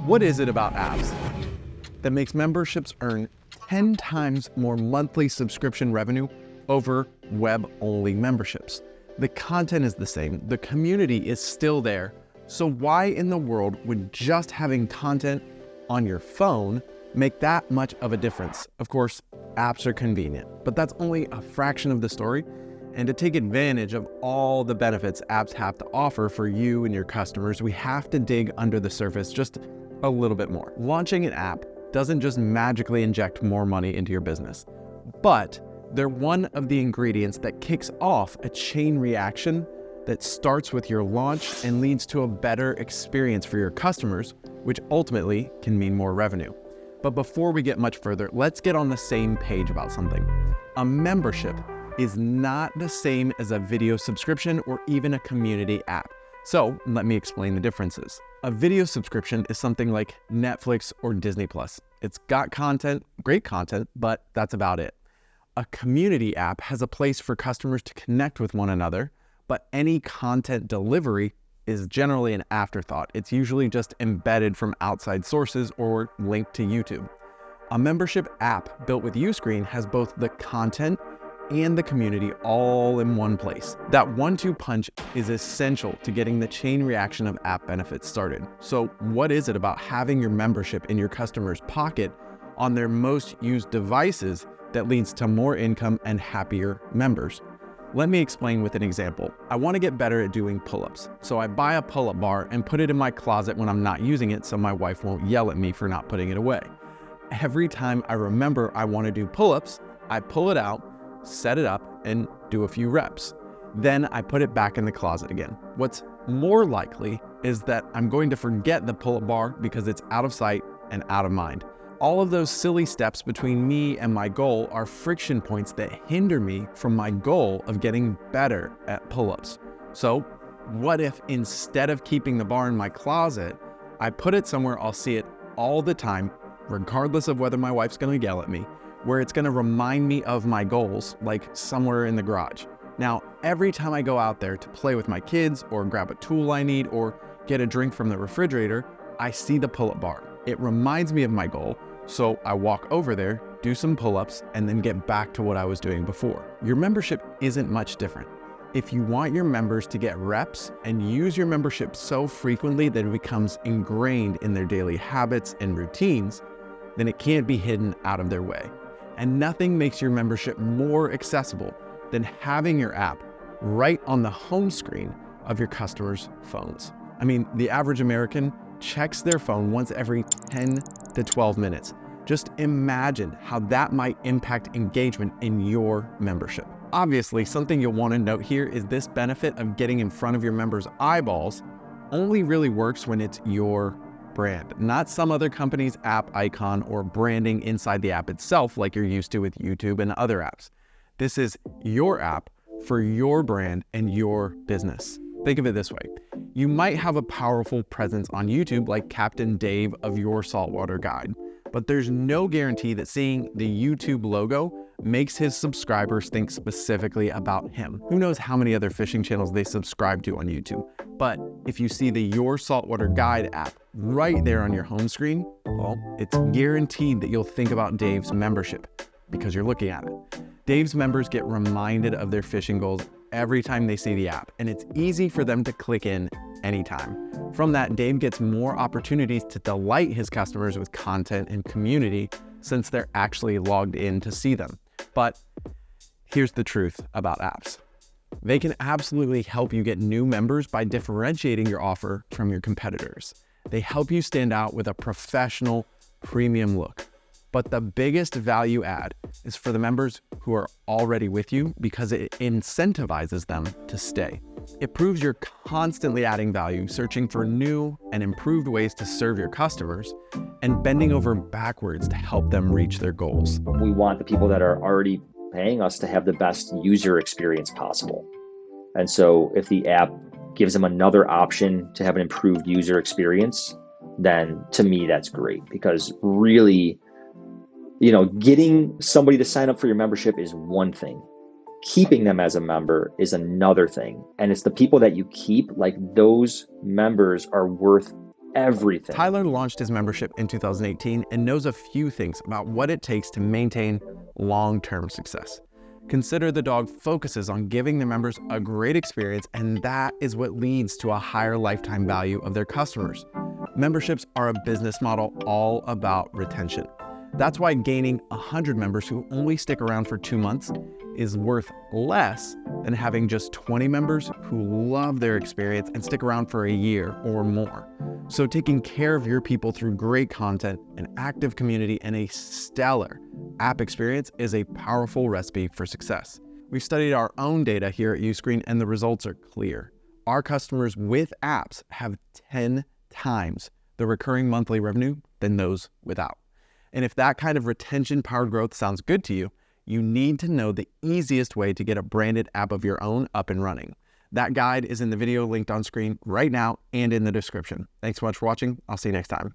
What is it about apps that makes memberships earn 10 times more monthly subscription revenue over web-only memberships? The content is the same, the community is still there, so why in the world would just having content on your phone make that much of a difference? Of course, apps are convenient, but that's only a fraction of the story. And to take advantage of all the benefits apps have to offer for you and your customers, we have to dig under the surface just a little bit more. Launching an app doesn't just magically inject more money into your business, but they're one of the ingredients that kicks off a chain reaction that starts with your launch and leads to a better experience for your customers, which ultimately can mean more revenue. But before we get much further, let's get on the same page about something. A membership is not the same as a video subscription or even a community app. So let me explain the differences. A video subscription is something like Netflix or Disney Plus. It's got content, great content, but that's about it. A community app has a place for customers to connect with one another, but any content delivery is generally an afterthought. It's usually just embedded from outside sources or linked to YouTube. A membership app built with Uscreen has both the content and the community all in one place. That 1-2 punch is essential to getting the chain reaction of app benefits started. So what is it about having your membership in your customer's pocket on their most used devices that leads to more income and happier members? Let me explain with an example. I want to get better at doing pull-ups. So I buy a pull-up bar and put it in my closet when I'm not using it so my wife won't yell at me for not putting it away. Every time I remember I want to do pull-ups, I pull it out, set it up, and do a few reps. Then I put it back in the closet again. What's more likely is that I'm going to forget the pull-up bar because it's out of sight and out of mind. All of those silly steps between me and my goal are friction points that hinder me from my goal of getting better at pull-ups. So what if instead of keeping the bar in my closet, I put it somewhere I'll see it all the time, regardless of whether my wife's gonna yell at me, where it's gonna remind me of my goals, like somewhere in the garage. Now, every time I go out there to play with my kids or grab a tool I need or get a drink from the refrigerator, I see the pull-up bar. It reminds me of my goal, so I walk over there, do some pull-ups, and then get back to what I was doing before. Your membership isn't much different. If you want your members to get reps and use your membership so frequently that it becomes ingrained in their daily habits and routines, then it can't be hidden out of their way. And nothing makes your membership more accessible than having your app right on the home screen of your customers' phones. I mean, the average American checks their phone once every 10 to 12 minutes. Just imagine how that might impact engagement in your membership. Obviously, something you'll want to note here is this benefit of getting in front of your members' eyeballs only really works when it's your brand, not some other company's app icon or branding inside the app itself like you're used to with YouTube and other apps. This is your app for your brand and your business. Think of it this way. You might have a powerful presence on YouTube like Captain Dave of Your Saltwater Guide, but there's no guarantee that seeing the YouTube logo makes his subscribers think specifically about him. Who knows how many other fishing channels they subscribe to on YouTube? But if you see the Your Saltwater Guide app right there on your home screen, well, it's guaranteed that you'll think about Dave's membership because you're looking at it. Dave's members get reminded of their fishing goals every time they see the app, and it's easy for them to click in anytime. From that, Dave gets more opportunities to delight his customers with content and community since they're actually logged in to see them. But here's the truth about apps. They can absolutely help you get new members by differentiating your offer from your competitors. They help you stand out with a professional, premium look. But the biggest value add is for the members who are already with you because it incentivizes them to stay. It proves you're constantly adding value, searching for new and improved ways to serve your customers, and bending over backwards to help them reach their goals. We want the people that are already paying us to have the best user experience possible. And so if the app gives them another option to have an improved user experience, then to me, that's great because really, getting somebody to sign up for your membership is one thing. Keeping them as a member is another thing. And it's the people that you keep, like those members are worth everything. Tyler launched his membership in 2018 and knows a few things about what it takes to maintain long-term success. Consider the dog focuses on giving the members a great experience, and that is what leads to a higher lifetime value of their customers. Memberships are a business model all about retention. That's why gaining 100 members who only stick around for 2 months is worth less than having just 20 members who love their experience and stick around for a year or more. So taking care of your people through great content, an active community, and a stellar app experience is a powerful recipe for success. We've studied our own data here at Uscreen, and the results are clear. Our customers with apps have 10 times the recurring monthly revenue than those without. And if that kind of retention-powered growth sounds good to you, you need to know the easiest way to get a branded app of your own up and running. That guide is in the video linked on screen right now and in the description. Thanks so much for watching. I'll see you next time.